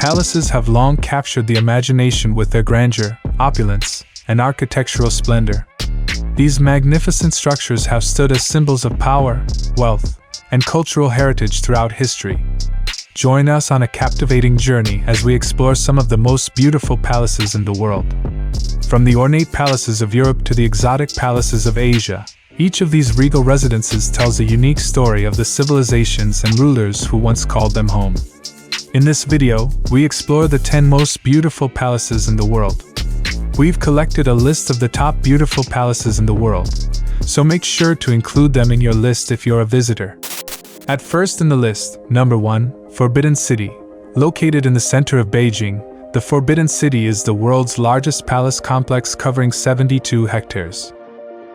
Palaces have long captured the imagination with their grandeur, opulence, and architectural splendor. These magnificent structures have stood as symbols of power, wealth, and cultural heritage throughout history. Join us on a captivating journey as we explore some of the most beautiful palaces in the world. From the ornate palaces of Europe to the exotic palaces of Asia, each of these regal residences tells a unique story of the civilizations and rulers who once called them home. In this video, we explore the 10 most beautiful palaces in the world. We've collected a list of the top beautiful palaces in the world, so make sure to include them in your list if you're a visitor. At first in the list, number 1, Forbidden City. Located in the center of Beijing, the Forbidden City is the world's largest palace complex covering 72 hectares.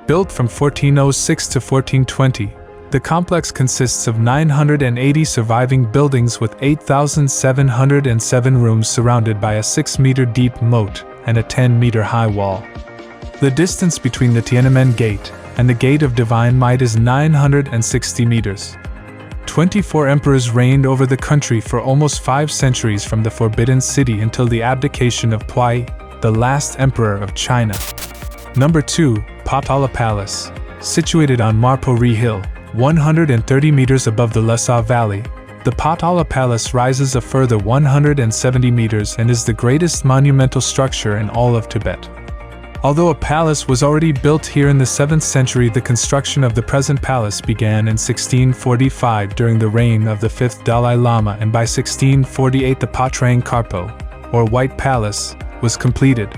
Built from 1406 to 1420, the complex consists of 980 surviving buildings with 8,707 rooms surrounded by a 6-meter-deep moat and a 10-meter-high wall. The distance between the Tiananmen Gate and the Gate of Divine Might is 960 meters. 24 emperors reigned over the country for almost 5 centuries from the Forbidden City until the abdication of Puyi, the last emperor of China. Number 2, Potala Palace. Situated on Marpuri Hill, 130 meters above the Lhasa Valley, the Potala Palace rises a further 170 meters and is the greatest monumental structure in all of Tibet. Although a palace was already built here in the 7th century, the construction of the present palace began in 1645 during the reign of the 5th Dalai Lama, and by 1648 the Patrang Karpo, or White Palace, was completed.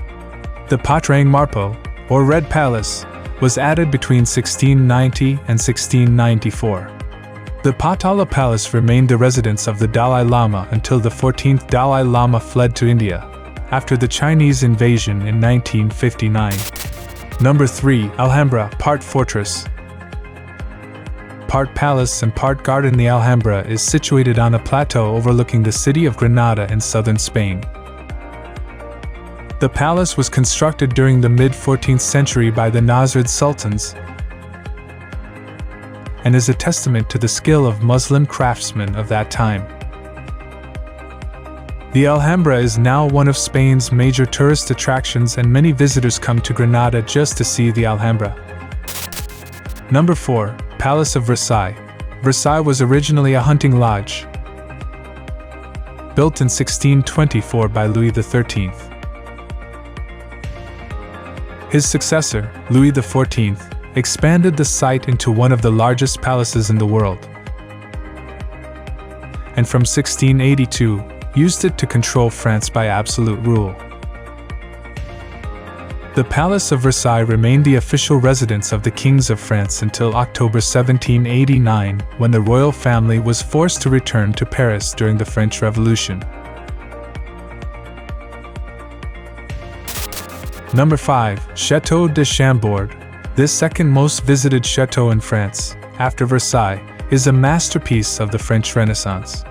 The Patrang Marpo, or Red Palace, was added between 1690 and 1694. The Potala Palace remained the residence of the Dalai Lama until the 14th Dalai Lama fled to India after the Chinese invasion in 1959. Number 3, Alhambra, part fortress. Part palace and part garden, the Alhambra is situated on a plateau overlooking the city of Granada in southern Spain. The palace was constructed during the mid-14th century by the Nasrid Sultans and is a testament to the skill of Muslim craftsmen of that time. The Alhambra is now one of Spain's major tourist attractions, and many visitors come to Granada just to see the Alhambra. Number 4, Palace of Versailles. Versailles was originally a hunting lodge, built in 1624 by Louis XIII. His successor, Louis XIV, expanded the site into one of the largest palaces in the world, and from 1682, used it to control France by absolute rule. The Palace of Versailles remained the official residence of the kings of France until October 1789, when the royal family was forced to return to Paris during the French Revolution. Number 5, Chateau de Chambord. This second most visited chateau in France, after Versailles, is a masterpiece of the French Renaissance.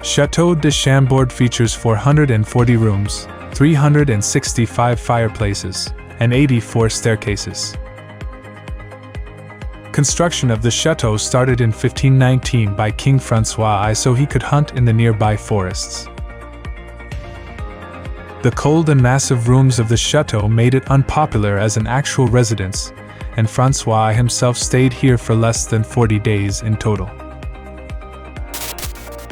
Chateau de Chambord features 440 rooms, 365 fireplaces, and 84 staircases. Construction of the chateau started in 1519 by King François I so he could hunt in the nearby forests. The cold and massive rooms of the chateau made it unpopular as an actual residence, and François I himself stayed here for less than 40 days in total.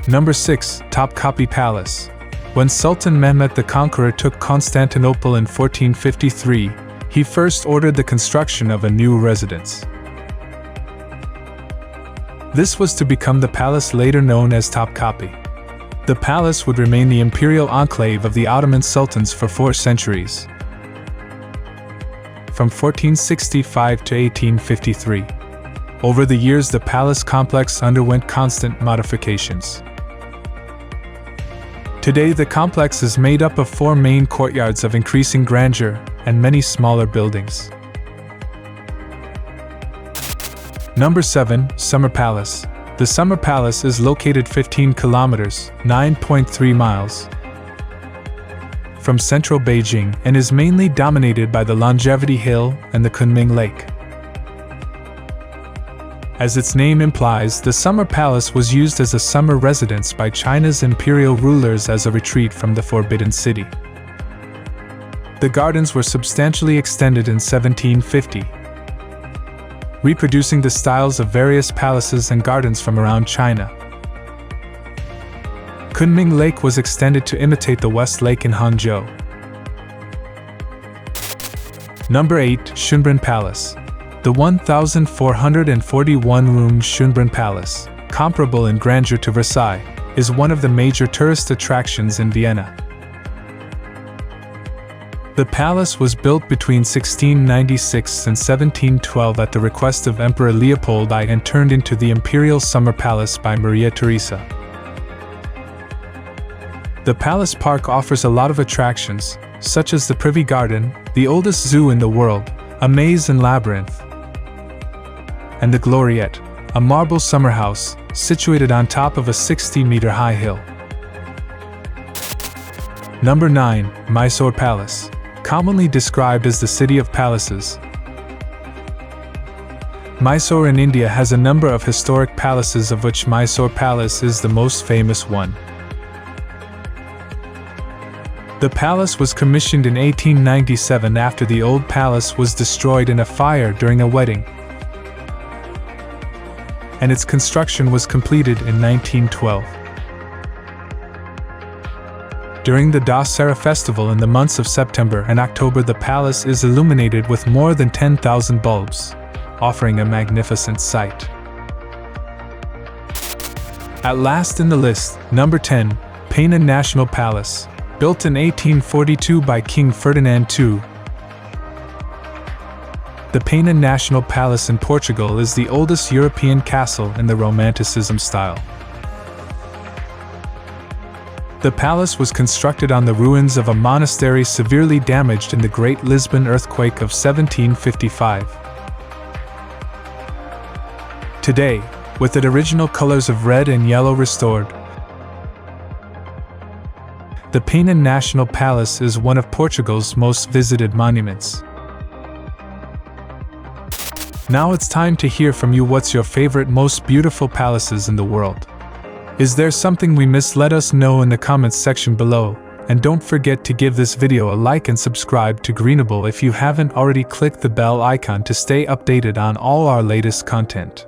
Number 6, Topkapi Palace. When Sultan Mehmed the Conqueror took Constantinople in 1453, he first ordered the construction of a new residence. This was to become the palace later known as Topkapi. The palace would remain the imperial enclave of the Ottoman sultans for 4 centuries, from 1465 to 1853. Over the years, the palace complex underwent constant modifications. Today, the complex is made up of 4 main courtyards of increasing grandeur and many smaller buildings. Number 7, Summer Palace. The Summer Palace is located 15 kilometers, 9.3 miles, from central Beijing and is mainly dominated by the Longevity Hill and the Kunming Lake. As its name implies, the Summer Palace was used as a summer residence by China's imperial rulers as a retreat from the Forbidden City. The gardens were substantially extended in 1750, reproducing the styles of various palaces and gardens from around China. Kunming Lake was extended to imitate the West Lake in Hangzhou. Number 8. Schonbrunn Palace. The 1,441-room Schonbrunn Palace, comparable in grandeur to Versailles, is one of the major tourist attractions in Vienna. The palace was built between 1696 and 1712 at the request of Emperor Leopold I and turned into the Imperial Summer Palace by Maria Theresa. The palace park offers a lot of attractions, such as the Privy Garden, the oldest zoo in the world, a maze and labyrinth, and the Gloriette, a marble summer house, situated on top of a 60-meter-high hill. Number 9. Mysore Palace. Commonly described as the City of Palaces, Mysore in India has a number of historic palaces, of which Mysore Palace is the most famous one. The palace was commissioned in 1897 after the old palace was destroyed in a fire during a wedding, and its construction was completed in 1912. During the Dussehra festival in the months of September and October, the palace is illuminated with more than 10,000 bulbs, offering a magnificent sight. At last in the list, number 10, Pena National Palace. Built in 1842 by King Ferdinand II, the Pena National Palace in Portugal is the oldest European castle in the Romanticism style. The palace was constructed on the ruins of a monastery severely damaged in the Great Lisbon earthquake of 1755. Today, with its original colors of red and yellow restored, the Pena National Palace is one of Portugal's most visited monuments. Now it's time to hear from you. What's your favorite, most beautiful palaces in the world? Is there something we missed? Let us know in the comments section below, and don't forget to give this video a like and subscribe to Greenable if you haven't already. Click the bell icon to stay updated on all our latest content.